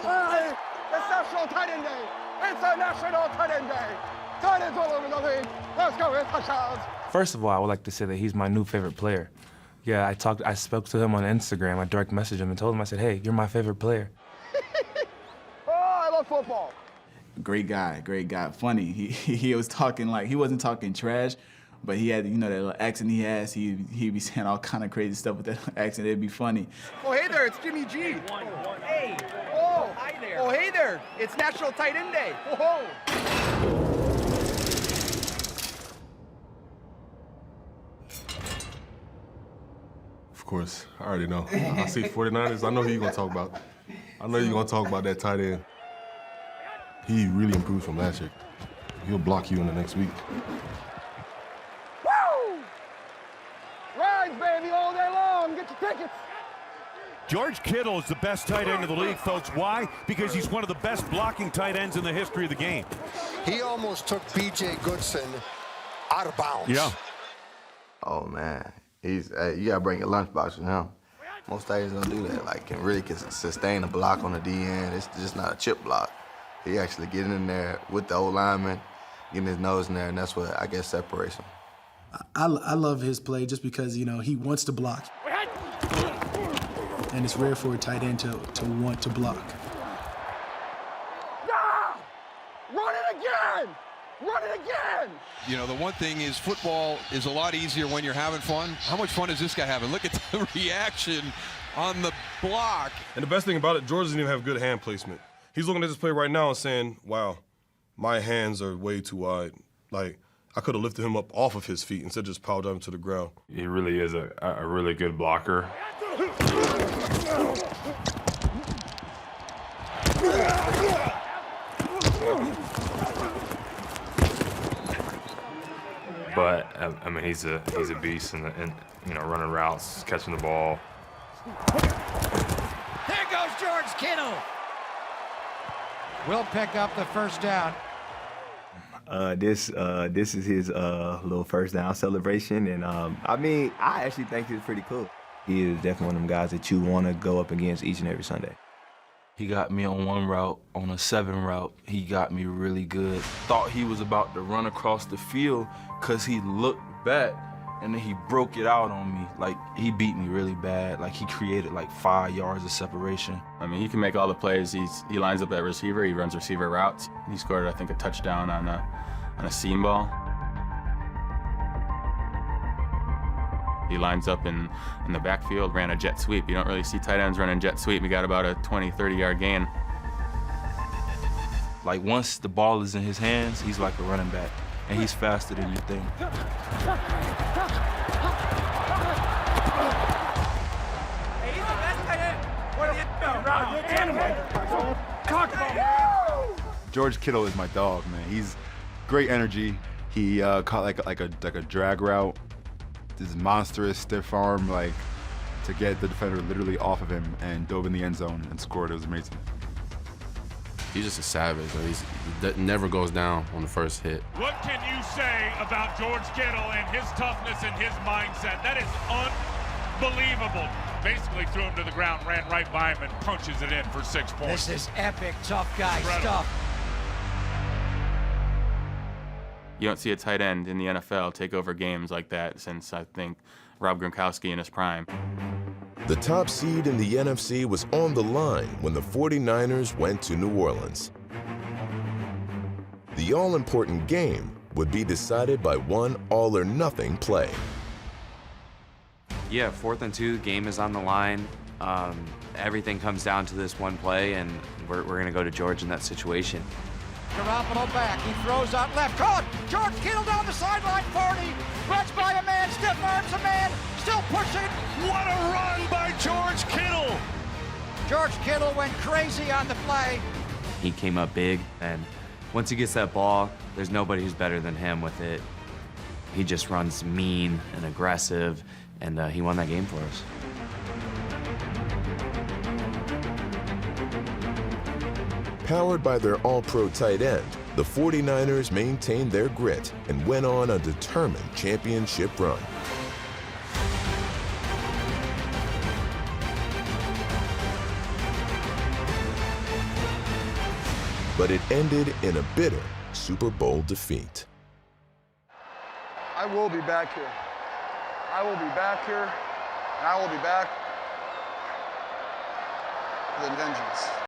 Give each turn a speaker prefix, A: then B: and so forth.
A: Hey, it's National Tight End Day. It's a National Tight End Day. Tight ends all over the league. Let's go with touchdowns.
B: First of all, I would like to say that he's my new favorite player. Yeah, I spoke to him on Instagram. I direct messaged him and told him, I said, hey, you're my favorite player.
A: Oh, I love football.
C: Great guy. Funny. He was talking like, he wasn't talking trash, but he had, that little accent he has. He'd be saying all kind of crazy stuff with that accent. It'd be funny.
A: Oh, hey there, it's Jimmy G. Hey. Oh, hi there. Oh, hey there, it's National Tight End Day. Whoa.
D: Of course, I already know. I see 49ers, I know who you're gonna talk about. I know you're gonna talk about that tight end. He really improved from last year. He'll block you in the next week.
A: Woo! Rides, baby, all day long. Get your tickets.
E: George Kittle is the best tight end in the league, folks. Why? Because he's one of the best blocking tight ends in the history of the game.
F: He almost took B.J. Goodson out of bounds.
E: Yeah.
G: Oh, man. You gotta bring your lunchbox with him. Most tight ends don't do that. Like, can really sustain a block on the D end. It's just not a chip block. He actually getting in there with the old lineman, getting his nose in there, and that's what I guess separates him.
H: I love his play just because, he wants to block. And it's rare for a tight end to want to block.
A: Ah! Run it again! Run it again!
I: The one thing is football is a lot easier when you're having fun. How much fun is this guy having? Look at the reaction on the block.
D: And the best thing about it, George doesn't even have good hand placement. He's looking at this play right now and saying, wow, my hands are way too wide. Like, I could have lifted him up off of his feet instead of just power driving to the ground.
J: He really is a really good blocker. But I mean, he's a beast and running routes, catching the ball.
K: There goes George Kittle. Will pick up the first down.
L: This is his little first down celebration, and I actually think it's pretty cool. He is definitely one of them guys that you want to go up against each and every Sunday.
B: He got me on one route, on a 7 route. He got me really good. Thought he was about to run across the field because he looked back and then he broke it out on me. Like, he beat me really bad. Like, he created like 5 yards of separation.
M: I mean, he can make all the plays. He lines up at receiver. He runs receiver routes. He scored, I think, a touchdown on a seam ball. He lines up in the backfield, ran a jet sweep. You don't really see tight ends running jet sweep. We got about a 20, 30-yard gain.
B: Like, once the ball is in his hands, he's like a running back, and he's faster than you think.
A: Hey, he's the best tight end. What are you
N: George Kittle is my dog, man. He's great energy. He caught like a drag route. This monstrous stiff arm, to get the defender literally off of him and dove in the end zone and scored. It was amazing.
O: He's just a savage. He never goes down on the first hit.
E: What can you say about George Kittle and his toughness and his mindset? That is unbelievable. Basically threw him to the ground, ran right by him, and punches it in for 6 points.
K: This is epic, tough guy stuff.
M: You don't see a tight end in the NFL take over games like that since, I think, Rob Gronkowski in his prime.
P: The top seed in the NFC was on the line when the 49ers went to New Orleans. The all-important game would be decided by one all-or-nothing play.
Q: Yeah, 4th and 2, the game is on the line. Everything comes down to this one play, and we're going to go to George in that situation.
K: Garoppolo back, he throws out left, caught! George Kittle down the sideline, 40, runs by a man, stiff arms a man, still pushing!
E: What a run by George Kittle!
K: George Kittle went crazy on the play.
Q: He came up big, and once he gets that ball, there's nobody who's better than him with it. He just runs mean and aggressive, and he won that game for us.
P: Powered by their all-pro tight end, the 49ers maintained their grit and went on a determined championship run. but it ended in a bitter Super Bowl defeat.
A: I will be back here. I will be back here, and I will be back with a vengeance.